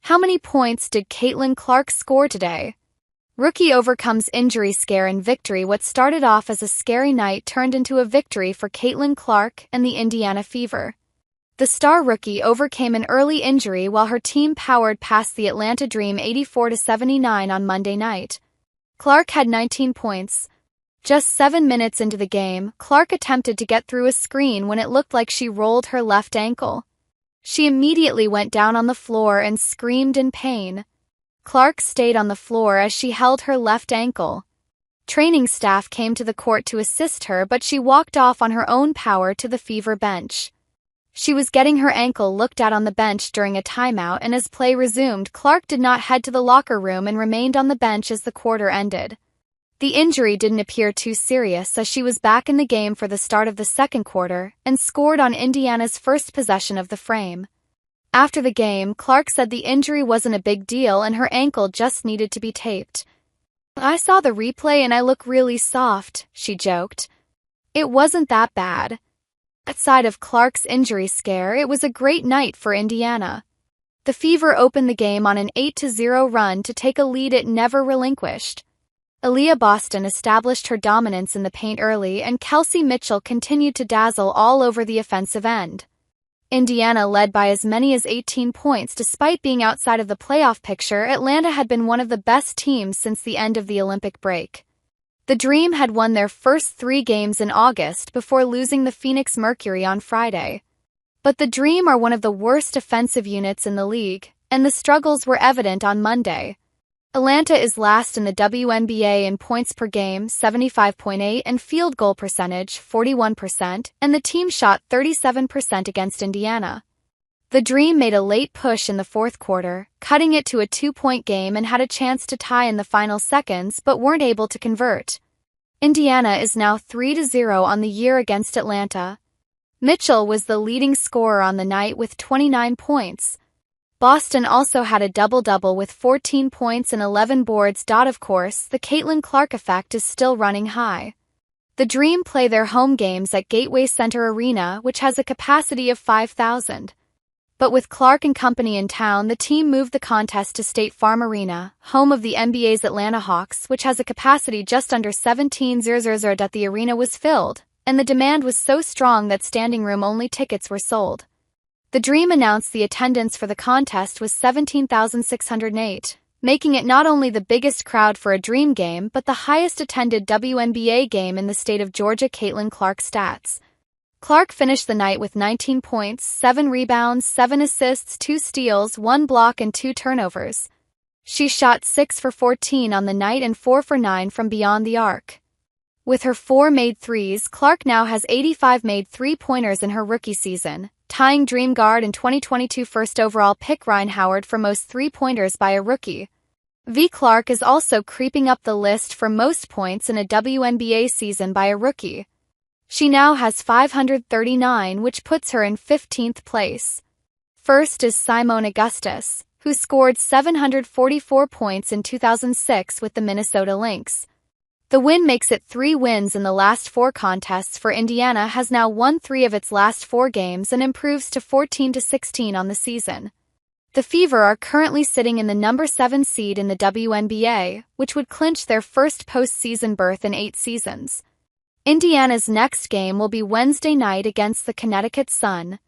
How many points did Caitlin Clark score today? Rookie overcomes injury scare in victory. What started off as a scary night turned into a victory for Caitlin Clark and the Indiana Fever. The star rookie overcame an early injury while her team powered past the Atlanta Dream 84-79 on Monday night. Clark had 19 points. Just 7 minutes into the game, Clark attempted to get through a screen when it looked like she rolled her left ankle. She immediately went down on the floor and screamed in pain. Clark stayed on the floor as she held her left ankle. Training staff came to the court to assist her, but she walked off on her own power to the Fever bench. She was getting her ankle looked at on the bench during a timeout, and as play resumed, Clark did not head to the locker room and remained on the bench as the quarter ended. The injury didn't appear too serious as she was back in the game for the start of the second quarter and scored on Indiana's first possession of the frame. After the game, Clark said the injury wasn't a big deal and her ankle just needed to be taped. "I saw the replay and I look really soft," she joked. "It wasn't that bad." Outside of Clark's injury scare, it was a great night for Indiana. The Fever opened the game on an 8-0 run to take a lead it never relinquished. Aaliyah Boston established her dominance in the paint early, and Kelsey Mitchell continued to dazzle all over the offensive end. Indiana led by as many as 18 points. Despite being outside of the playoff picture, Atlanta had been one of the best teams since the end of the Olympic break. The Dream had won their first 3 games in August before losing the Phoenix Mercury on Friday. But the Dream are one of the worst offensive units in the league, and the struggles were evident on Monday. Atlanta is last in the WNBA in points per game, 75.8, and field goal percentage, 41%, and the team shot 37% against Indiana. The Dream made a late push in the fourth quarter, cutting it to a 2-point game, and had a chance to tie in the final seconds but weren't able to convert. Indiana is now 3-0 on the year against Atlanta. Mitchell was the leading scorer on the night with 29 points. Boston also had a double-double with 14 points and 11 boards. Of course, the Caitlin Clark effect is still running high. The Dream play their home games at Gateway Center Arena, which has a capacity of 5,000. But with Clark and company in town, the team moved the contest to State Farm Arena, home of the NBA's Atlanta Hawks, which has a capacity just under 17,000. The arena was filled, and the demand was so strong that standing room-only tickets were sold. The Dream announced the attendance for the contest was 17,608, making it not only the biggest crowd for a Dream game but the highest-attended WNBA game in the state of Georgia. Caitlin Clark stats. Clark finished the night with 19 points, 7 rebounds, 7 assists, 2 steals, 1 block and 2 turnovers. She shot 6 for 14 on the night and 4 for 9 from beyond the arc. With her 4 made threes, Clark now has 85 made three-pointers in her rookie season, tying Dream guard and 2022 first overall pick Ryan Howard for most three-pointers by a rookie. Clark is also creeping up the list for most points in a WNBA season by a rookie. She now has 539, which puts her in 15th place. First is Simone Augustus, who scored 744 points in 2006 with the Minnesota Lynx. The win makes it 3 wins in the last 4 contests for Indiana, has now won 3 of its last 4 games and improves to 14-16 on the season. The Fever are currently sitting in the number 7 seed in the WNBA, which would clinch their first postseason berth in 8 seasons. Indiana's next game will be Wednesday night against the Connecticut Sun.